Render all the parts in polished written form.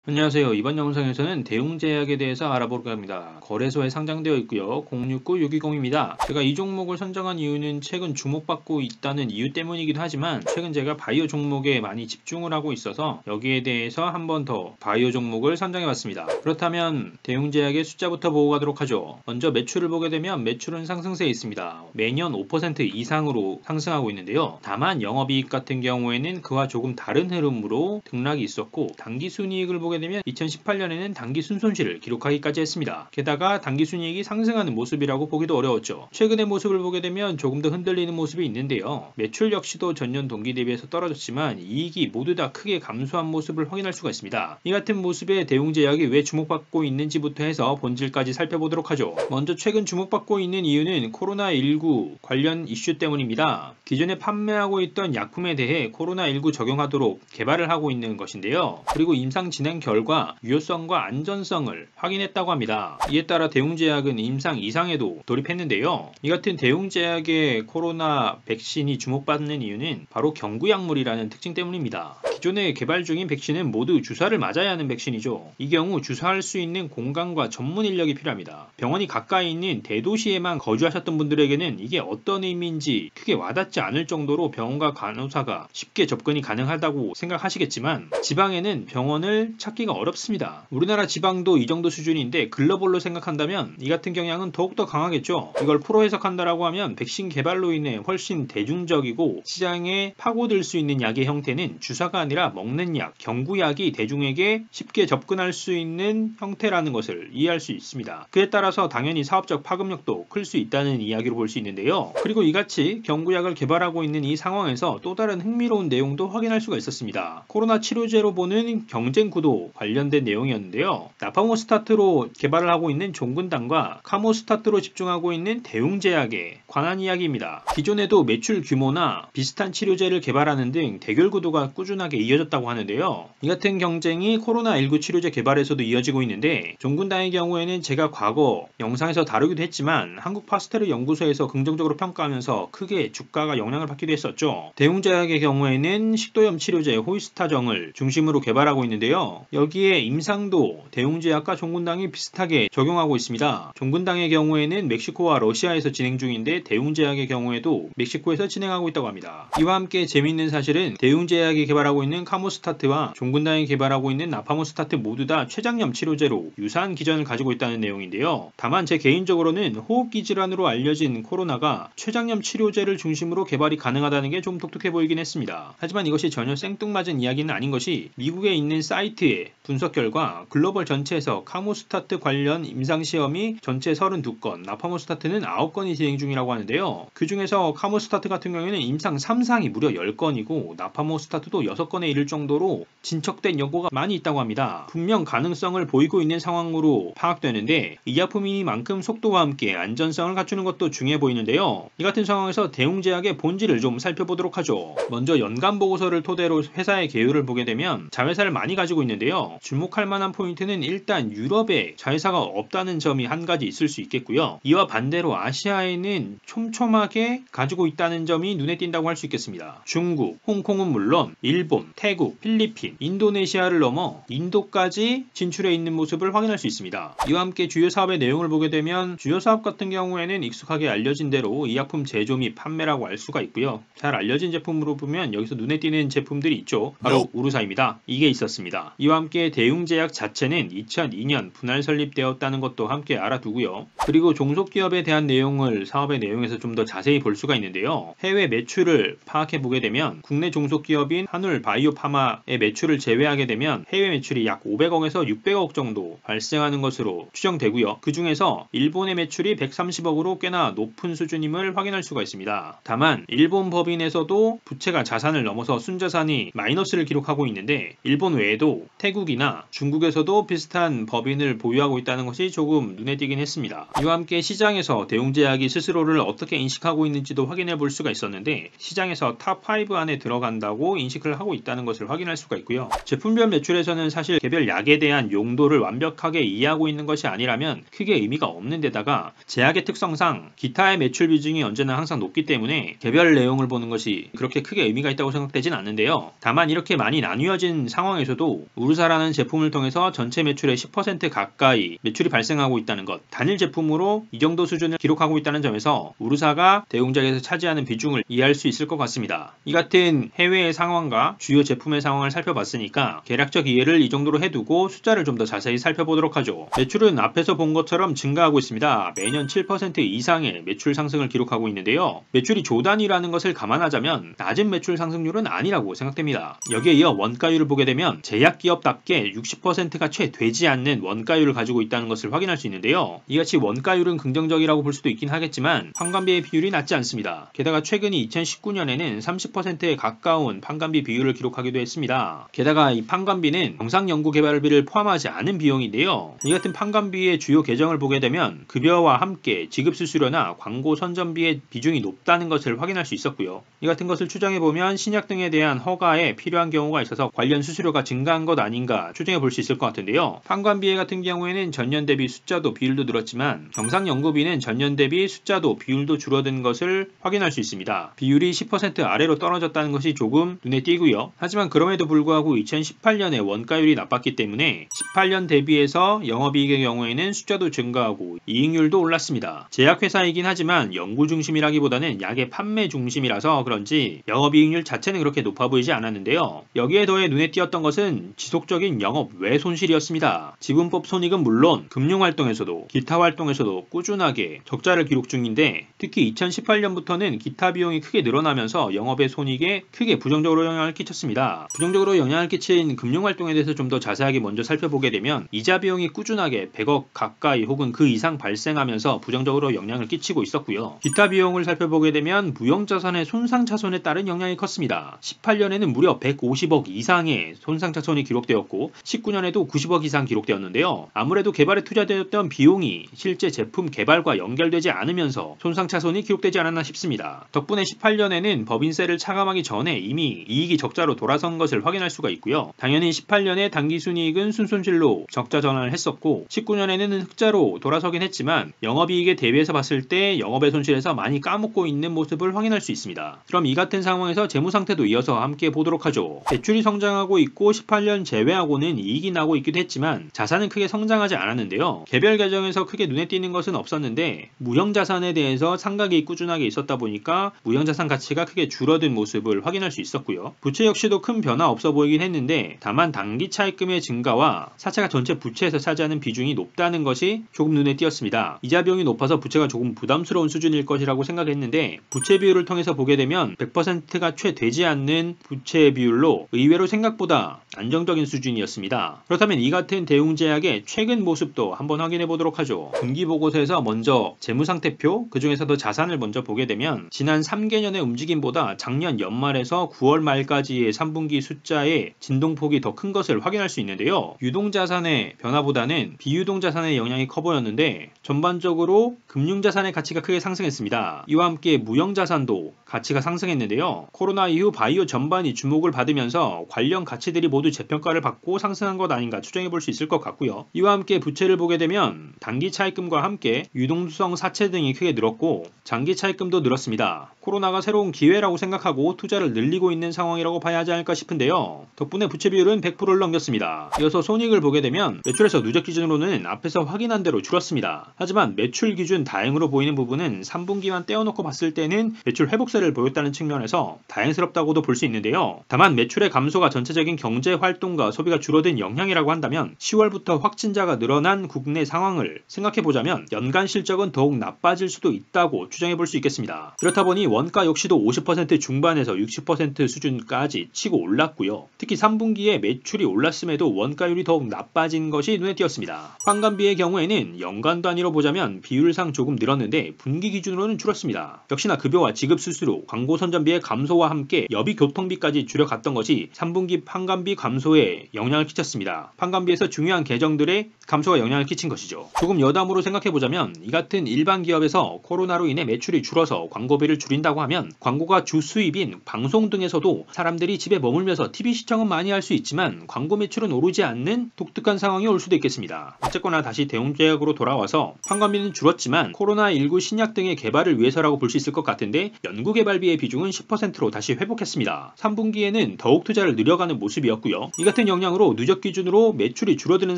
안녕하세요. 이번 영상에서는 대웅제약에 대해서 알아볼까 합니다. 거래소에 상장되어 있고요. 069620입니다. 제가 이 종목을 선정한 이유는 최근 주목받고 있다는 이유 때문이기도 하지만 최근 제가 바이오 종목에 많이 집중을 하고 있어서 여기에 대해서 한 번 더 바이오 종목을 선정해봤습니다. 그렇다면 대웅제약의 숫자부터 보고 가도록 하죠. 먼저 매출을 보게 되면 매출은 상승세에 있습니다. 매년 5% 이상으로 상승하고 있는데요. 다만 영업이익 같은 경우에는 그와 조금 다른 흐름으로 등락이 있었고 당기순이익을 보게 되면 2018년에는 당기 순손실을 기록하기까지 했습니다. 게다가 당기순이익이 상승하는 모습이라고 보기도 어려웠죠. 최근의 모습을 보게 되면 조금 더 흔들리는 모습이 있는데요. 매출 역시도 전년 동기 대비해서 떨어졌지만 이익이 모두 다 크게 감소한 모습을 확인할 수가 있습니다. 이 같은 모습에 대웅제약이 왜 주목받고 있는지부터 해서 본질까지 살펴보도록 하죠. 먼저 최근 주목받고 있는 이유는 코로나19 관련 이슈 때문입니다. 기존에 판매하고 있던 약품에 대해 코로나19 적용하도록 개발을 하고 있는 것인데요. 그리고 임상 진행 결과 유효성과 안전성을 확인했다고 합니다. 이에 따라 대웅제약은 임상 2상에도 돌입했는데요. 이 같은 대웅제약의 코로나 백신이 주목받는 이유는 바로 경구약물이라는 특징 때문입니다. 기존에 개발 중인 백신은 모두 주사를 맞아야 하는 백신이죠. 이 경우 주사할 수 있는 공간과 전문 인력이 필요합니다. 병원이 가까이 있는 대도시에만 거주하셨던 분들에게는 이게 어떤 의미인지 크게 와닿지 않을 정도로 병원과 간호사가 쉽게 접근이 가능하다고 생각하시겠지만 지방에는 병원을 찾기가 어렵습니다. 우리나라 지방도 이 정도 수준인데 글로벌로 생각한다면 이 같은 경향은 더욱더 강하겠죠. 이걸 프로 해석한다라고 하면 백신 개발로 인해 훨씬 대중적이고 시장에 파고들 수 있는 약의 형태는 주사가 아니라 먹는 약, 경구약이 대중에게 쉽게 접근할 수 있는 형태라는 것을 이해할 수 있습니다. 그에 따라서 당연히 사업적 파급력도 클 수 있다는 이야기로 볼 수 있는데요. 그리고 이같이 경구약을 개발하고 있는 이 상황에서 또 다른 흥미로운 내용도 확인할 수가 있었습니다. 코로나 치료제로 보는 경쟁 구도 관련된 내용이었는데요. 나파모스타트로 개발을 하고 있는 종근당과 카모스타트로 집중하고 있는 대웅제약에 관한 이야기입니다. 기존에도 매출 규모나 비슷한 치료제를 개발하는 등 대결 구도가 꾸준하게 이어졌다고 하는데요. 이 같은 경쟁이 코로나19 치료제 개발에서도 이어지고 있는데 종근당의 경우에는 제가 과거 영상에서 다루기도 했지만 한국 파스테르 연구소에서 긍정적으로 평가하면서 크게 주가가 영향을 받기도 했었죠. 대웅제약의 경우에는 식도염 치료제 호이스타정을 중심으로 개발하고 있는데요. 여기에 임상도 대웅제약과 종근당이 비슷하게 적용하고 있습니다. 종근당의 경우에는 멕시코와 러시아에서 진행 중인데 대웅제약의 경우에도 멕시코에서 진행하고 있다고 합니다. 이와 함께 재미있는 사실은 대웅제약이 개발하고 있는 카모스타트와 종근당이 개발하고 있는 나파모스타트 모두 다 췌장염 치료제로 유사한 기전을 가지고 있다는 내용인데요. 다만 제 개인적으로는 호흡기 질환으로 알려진 코로나가 췌장염 치료제를 중심으로 개발이 가능하다는 게 좀 독특해 보이긴 했습니다. 하지만 이것이 전혀 생뚱맞은 이야기는 아닌 것이 미국에 있는 사이트의 분석 결과 글로벌 전체에서 카모스타트 관련 임상시험이 전체 32건, 나파모스타트는 9건이 진행 중이라고 하는데요. 그 중에서 카모스타트 같은 경우에는 임상 3상이 무려 10건이고 나파모스타트도 6건에 이를 정도로 진척된 연고가 많이 있다고 합니다. 분명 가능성을 보이고 있는 상황으로 파악되는데 이 약품이니만큼 속도와 함께 안전성을 갖추는 것도 중요해 보이는데요. 이 같은 상황에서 대웅제약의 본질을 좀 살펴보도록 하죠. 먼저 연간 보고서를 토대로 회사의 개요를 보게 되면 자회사를 많이 가지고 있는데요. 주목할 만한 포인트는 일단 유럽에 자회사가 없다는 점이 한 가지 있을 수 있겠고요. 이와 반대로 아시아에는 촘촘하게 가지고 있다는 점이 눈에 띈다고 할 수 있겠습니다. 중국, 홍콩은 물론 일본, 태국, 필리핀, 인도네시아를 넘어 인도까지 진출해 있는 모습을 확인할 수 있습니다. 이와 함께 주요 사업의 내용을 보게 되면 주요 사업 같은 경우에는 익숙하게 알려진 대로 이 약품 제조 및 판매라고 알 수가 있고요. 잘 알려진 제품으로 보면 여기서 눈에 띄는 제품들이 있죠. 바로 우루사입니다. 이게 있었습니다. 이와 함께 대웅제약 자체는 2002년 분할 설립되었다는 것도 함께 알아두고요. 그리고 종속기업에 대한 내용을 사업의 내용에서 좀 더 자세히 볼 수가 있는데요. 해외 매출을 파악해 보게 되면 국내 종속기업인 한울 바이오파마의 매출을 제외하게 되면 해외 매출이 약 500억에서 600억 정도 발생하는 것으로 추정되고요. 그 중에서 일본의 매출이 130억으로 꽤나 높은 수준임을 확인할 수가 있습니다. 다만 일본 법인에서도 부채가 자산을 넘어서 순자산이 마이너스를 기록하고 있는데 일본 외에도 태국이나 중국에서도 비슷한 법인을 보유하고 있다는 것이 조금 눈에 띄긴 했습니다. 이와 함께 시장에서 대웅제약이 스스로를 어떻게 인식하고 있는지도 확인해 볼 수가 있었는데 시장에서 탑5 안에 들어간다고 인식을 하고 있다는 것을 확인할 수가 있고요. 제품별 매출에서는 사실 개별 약에 대한 용도를 완벽하게 이해하고 있는 것이 아니라면 크게 의미가 없는 데다가 제약의 특성상 기타의 매출 비중이 언제나 항상 높기 때문에 개별 내용을 보는 것이 그렇게 크게 의미가 있다고 생각되진 않는데요. 다만 이렇게 많이 나뉘어진 상황에서도 우르사라는 제품을 통해서 전체 매출의 10% 가까이 매출이 발생하고 있다는 것, 단일 제품으로 이 정도 수준을 기록하고 있다는 점에서 우르사가 대웅제약에서 차지하는 비중을 이해할 수 있을 것 같습니다. 이 같은 해외의 상황과 주요 제품의 상황을 살펴봤으니까 계략적 이해를 이 정도로 해두고 숫자를 좀 더 자세히 살펴보도록 하죠. 매출은 앞에서 본 것처럼 증가하고 있습니다. 매년 7% 이상의 매출 상승을 기록하고 있는데요. 매출이 조단위라는 것을 감안하자면 낮은 매출 상승률은 아니라고 생각됩니다. 여기에 이어 원가율을 보게 되면 제약기업답게 60%가 채 되지 않는 원가율을 가지고 있다는 것을 확인할 수 있는데요. 이같이 원가율은 긍정적이라고 볼 수도 있긴 하겠지만 판관비의 비율이 낮지 않습니다. 게다가 최근이 2019년에는 30%에 가까운 판관비 비율을 기록하기도 했습니다. 게다가 이 판관비는 영상연구개발비를 포함하지 않은 비용인데요. 이 같은 판관비의 주요 계정을 보게 되면 급여와 함께 지급수수료나 광고 선전비의 비중이 높다는 것을 확인할 수 있었고요. 이 같은 것을 추정해보면 신약 등에 대한 허가에 필요한 경우가 있어서 관련 수수료가 증가한 것 아닌가 추정해 볼 수 있을 것 같은데요. 판관비회 같은 경우에는 전년 대비 숫자도 비율도 늘었지만 경상연구비는 전년 대비 숫자도 비율도 줄어든 것을 확인할 수 있습니다. 비율이 10% 아래로 떨어졌다는 것이 조금 눈에 띄고요. 하지만 그럼에도 불구하고 2018년에 원가율이 나빴기 때문에 18년 대비해서 영업이익의 경우에는 숫자도 증가하고 이익률도 올랐습니다. 제약회사이긴 하지만 연구 중심이라기보다는 약의 판매 중심이라서 그런지 영업이익률 자체는 그렇게 높아 보이지 않았는데요. 여기에 더해 눈에 띄었던 것은 지속적인 영업 외 손실이었습니다. 지분법 손익은 물론 금융활동에서도 기타 활동에서도 꾸준하게 적자를 기록 중인데 특히 2018년부터는 기타 비용이 크게 늘어나면서 영업의 손익에 크게 부정적으로 영향을 끼쳤습니다. 부정적으로 영향을 끼친 금융활동에 대해서 좀 더 자세하게 먼저 살펴보게 되면 이자 비용이 꾸준하게 100억 가까이 혹은 그 이상 발생하면서 부정적으로 영향을 끼치고 있었고요. 기타 비용을 살펴보게 되면 무형자산의 손상차손에 따른 영향이 컸습니다. 18년에는 무려 150억 이상의 손상차손이 기록되었고 19년에도 90억 이상 기록되었는데요. 아무래도 개발에 투자되었던 비용이 실제 제품 개발과 연결되지 않으면서 손상차손이 기록되지 않았나 싶습니다. 덕분에 18년에는 법인세를 차감하기 전에 이미 이익이 적자로 돌아선 것을 확인할 수가 있고요. 당연히 18년에 당기순이익은 순손실로 적자 전환을 했었고 19년에는 흑자로 돌아서긴 했지만 영업이익에 대비해서 봤을 때 영업의 손실에서 많이 까먹고 있는 모습을 확인할 수 있습니다. 그럼 이 같은 상황에서 재무상태도 이어서 함께 보도록 하죠. 대출이 성장하고 있고 18년 제외하고는 이익이 나고 있기도 했지만 자산은 크게 성장하지 않았는데요. 개별 계정에서 크게 눈에 띄는 것은 없었는데 무형자산에 대해서 상각이 꾸준하게 있었다 보니까 무형자산 가치가 크게 줄어든 모습을 확인할 수 있었고요. 부채 역시도 큰 변화 없어 보이긴 했는데 다만 단기 차입금의 증가와 사채가 전체 부채에서 차지하는 비중이 높다는 것이 조금 눈에 띄었습니다. 이자 비용이 높아서 부채가 조금 부담스러운 수준일 것이라고 생각했는데 부채 비율을 통해서 보게 되면 100%가 채 되지 않는 부채 비율로 의외로 생각보다 안정적인 수준이었습니다. 그렇다면 이 같은 대웅제약의 최근 모습도 한번 확인해 보도록 하죠. 분기보고서에서 먼저 재무상태표, 그 중에서도 자산을 먼저 보게 되면 지난 3개년의 움직임보다 작년 연말에서 9월 말까지의 3분기 숫자의 진동폭이 더 큰 것을 확인할 수 있는데요. 유동자산의 변화보다는 비유동자산의 영향이 커 보였는데 전반적으로 금융자산의 가치가 크게 상승했습니다. 이와 함께 무형자산도 가치가 상승했는데요. 코로나 이후 바이오 전반이 주목을 받으면서 관련 가치들이 모두 재평가를 받고 상승한 것 아닌가 추정해 볼 수 있을 것 같고요. 이와 함께 부채를 보게 되면 단기 차입금과 함께 유동성 사채 등이 크게 늘었고 장기 차입금도 늘었습니다. 코로나가 새로운 기회라고 생각하고 투자를 늘리고 있는 상황이라고 봐야 하지 않을까 싶은데요. 덕분에 부채 비율은 100%를 넘겼습니다. 이어서 손익을 보게 되면 매출에서 누적 기준으로는 앞에서 확인한 대로 줄었습니다. 하지만 매출 기준 다행으로 보이는 부분은 3분기만 떼어놓고 봤을 때는 매출 회복세를 보였다는 측면에서 다행스럽다고도 볼 수 있는데요. 다만 매출의 감소가 전체적인 경제 활동과 소비가 줄어든 영향이라고 한다면 10월부터 확진자가 늘어난 국내 상황을 생각해보자면 연간 실적은 더욱 나빠질 수도 있다고 추정해볼 수 있겠습니다. 그렇다 보니 원가 역시도 50% 중반에서 60% 수준까지 치고 올랐고요. 특히 3분기에 매출이 올랐음에도 원가율이 더욱 나빠진 것이 눈에 띄었습니다. 판관비의 경우에는 연간 단위로 보자면 비율상 조금 늘었는데 분기 기준으로는 줄었습니다. 역시나 급여와 지급 수수료, 광고 선전비의 감소와 함께 여비 교통비까지 줄여갔던 것이 3분기 판관비 감소에 영향을 끼쳤습니다. 판관비에서 중요한 계정들의 감소가 영향을 끼친 것이죠. 조금 여담으로 생각해보자면 이 같은 일반 기업에서 코로나로 인해 매출이 줄어서 광고비를 줄인다 된다고 하면 광고가 주 수입인 방송 등에서도 사람들이 집에 머물면서 TV 시청은 많이 할 수 있지만 광고 매출은 오르지 않는 독특한 상황이 올 수도 있겠습니다. 어쨌거나 다시 대웅제약으로 돌아와서 판관비는 줄었지만 코로나19 신약 등의 개발을 위해서라고 볼 수 있을 것 같은데 연구개발비의 비중은 10%로 다시 회복했습니다. 3분기에는 더욱 투자를 늘려가는 모습이었고요. 이 같은 영향으로 누적 기준으로 매출이 줄어드는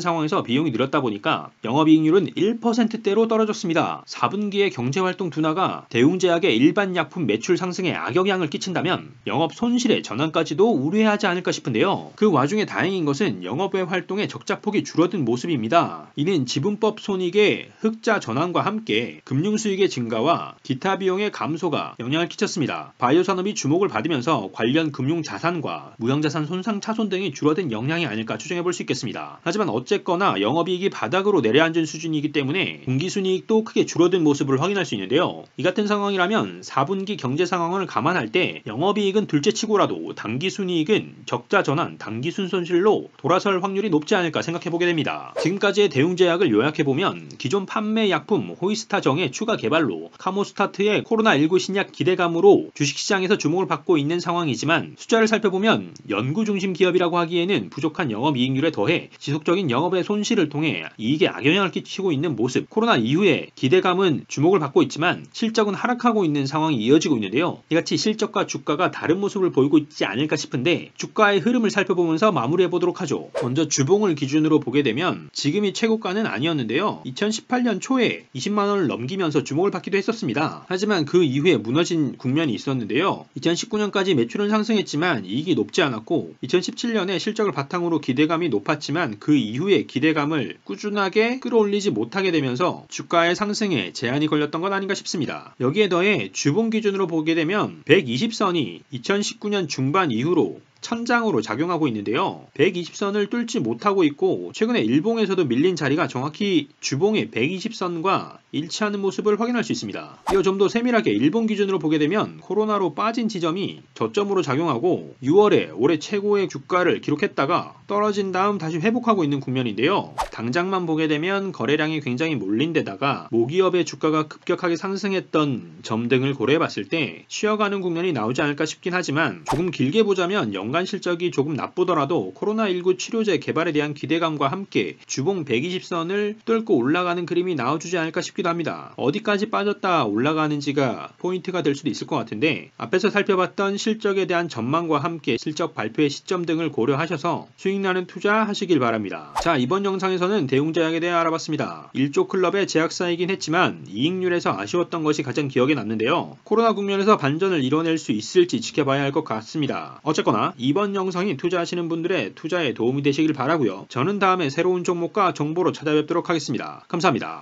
상황에서 비용이 늘었다 보니까 영업이익률은 1%대로 떨어졌습니다. 4분기의 경제활동 둔화가 대웅제약의 일반 약품 매출 상승에 악영향을 끼친다면 영업 손실의 전환까지도 우려해야 하지 않을까 싶은데요. 그 와중에 다행인 것은 영업외 활동의 적자폭이 줄어든 모습입니다. 이는 지분법 손익의 흑자 전환과 함께 금융수익의 증가와 기타 비용의 감소가 영향을 끼쳤습니다. 바이오 산업이 주목을 받으면서 관련 금융자산과 무형자산 손상 차손 등이 줄어든 영향이 아닐까 추정해볼 수 있겠습니다. 하지만 어쨌거나 영업이익이 바닥으로 내려앉은 수준이기 때문에 분기순이익도 크게 줄어든 모습을 확인할 수 있는데요. 이 같은 상황이라면 4분기 경제 상황을 감안할 때 영업이익은 둘째치고라도 당기순이익은 적자 전환, 당기순 손실로 돌아설 확률이 높지 않을까 생각해보게 됩니다. 지금까지의 대웅제약을 요약해보면 기존 판매 약품 호이스타정의 추가 개발로 카모스타트의 코로나19 신약 기대감으로 주식시장에서 주목을 받고 있는 상황이지만 숫자를 살펴보면 연구 중심 기업이라고 하기에는 부족한 영업이익률에 더해 지속적인 영업의 손실을 통해 이익에 악영향을 끼치고 있는 모습, 코로나 이후에 기대감은 주목을 받고 있지만 실적은 하락하고 있는 상황이 이어지고 있는데요. 이같이 실적과 주가가 다른 모습을 보이고 있지 않을까 싶은데 주가의 흐름을 살펴보면서 마무리해보도록 하죠. 먼저 주봉을 기준으로 보게 되면 지금이 최고가는 아니었는데요. 2018년 초에 20만원을 넘기면서 주목을 받기도 했었습니다. 하지만 그 이후에 무너진 국면이 있었는데요. 2019년까지 매출은 상승했지만 이익이 높지 않았고 2017년에 실적을 바탕으로 기대감이 높았지만 그 이후에 기대감을 꾸준하게 끌어올리지 못하게 되면서 주가의 상승에 제한이 걸렸던 건 아닌가 싶습니다. 여기에 더해 주봉 기준으로 보게 되면 120선이 2019년 중반 이후로 천장으로 작용하고 있는데요. 120선을 뚫지 못하고 있고 최근에 일봉에서도 밀린 자리가 정확히 주봉의 120선과 일치하는 모습을 확인할 수 있습니다. 이어 좀 더 세밀하게 일본 기준으로 보게 되면 코로나로 빠진 지점이 저점으로 작용하고 6월에 올해 최고의 주가를 기록했다가 떨어진 다음 다시 회복하고 있는 국면인데요. 당장만 보게 되면 거래량이 굉장히 몰린 데다가 모기업의 주가가 급격하게 상승했던 점 등을 고려해봤을 때 쉬어가는 국면이 나오지 않을까 싶긴 하지만 조금 길게 보자면 연간 실적이 조금 나쁘더라도 코로나19 치료제 개발에 대한 기대감과 함께 주봉 120선을 뚫고 올라가는 그림이 나와주지 않을까 싶기도 합니다. 어디까지 빠졌다 올라가는지가 포인트가 될 수도 있을 것 같은데 앞에서 살펴봤던 실적에 대한 전망과 함께 실적 발표의 시점 등을 고려하셔서 수익나는 투자 하시길 바랍니다. 자, 이번 영상에서는 대웅제약에 대해 알아봤습니다. 1조 클럽의 제약사이긴 했지만 이익률에서 아쉬웠던 것이 가장 기억에 남는데요. 코로나 국면에서 반전을 이뤄낼 수 있을지 지켜봐야 할 것 같습니다. 어쨌거나 이번 영상이 투자하시는 분들의 투자에 도움이 되시길 바라고요. 저는 다음에 새로운 종목과 정보로 찾아뵙도록 하겠습니다. 감사합니다.